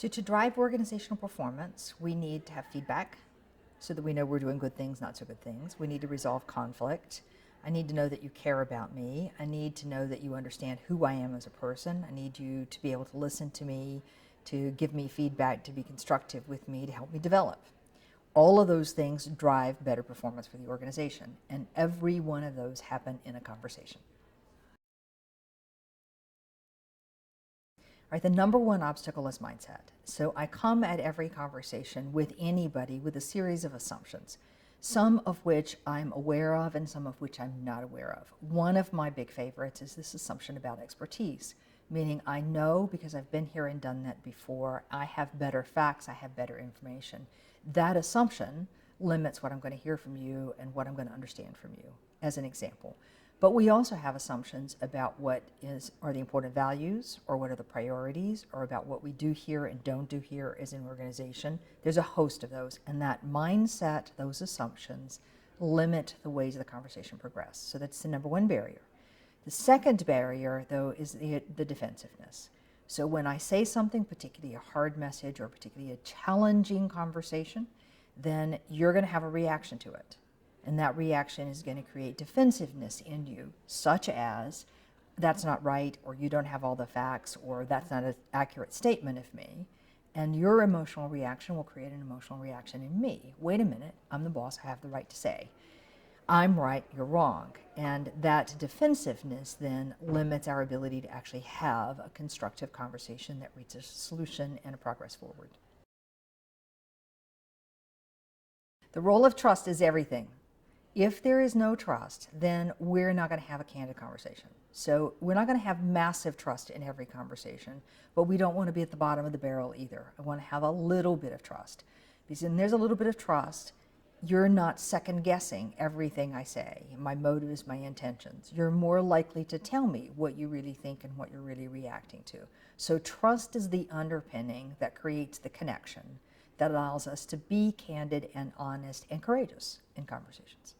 So to drive organizational performance, we need to have feedback so that we know we're doing good things, not so good things. We need to resolve conflict. I need to know that you care about me. I need to know that you understand who I am as a person. I need you to be able to listen to me, to give me feedback, to be constructive with me, to help me develop. All of those things drive better performance for the organization, and every one of those happen in a conversation. Right, the number one obstacle is mindset. So I come at every conversation with anybody with a series of assumptions, some of which I'm aware of and some of which I'm not aware of. One of my big favorites is this assumption about expertise, meaning I know because I've been here and done that before, I have better facts, I have better information. That assumption limits what I'm going to hear from you and what I'm going to understand from you, as an example. But we also have assumptions about what are the important values, or what are the priorities, or about what we do here and don't do here as an organization. There's a host of those, and that mindset, those assumptions, limit the ways the conversation progresses. So that's the number one barrier. The second barrier, though, is the defensiveness. So when I say something, particularly a hard message or particularly a challenging conversation, then you're going to have a reaction to it. And that reaction is going to create defensiveness in you, such as, that's not right, or you don't have all the facts, or that's not an accurate statement of me. And your emotional reaction will create an emotional reaction in me. Wait a minute, I'm the boss, I have the right to say. I'm right, you're wrong. And that defensiveness then limits our ability to actually have a constructive conversation that reaches a solution and a progress forward. The role of trust is everything. If there is no trust, then we're not going to have a candid conversation. So we're not going to have massive trust in every conversation, but we don't want to be at the bottom of the barrel either. I want to have a little bit of trust. Because when there's a little bit of trust, you're not second guessing everything I say, my motives, my intentions. You're more likely to tell me what you really think and what you're really reacting to. So trust is the underpinning that creates the connection that allows us to be candid and honest and courageous in conversations.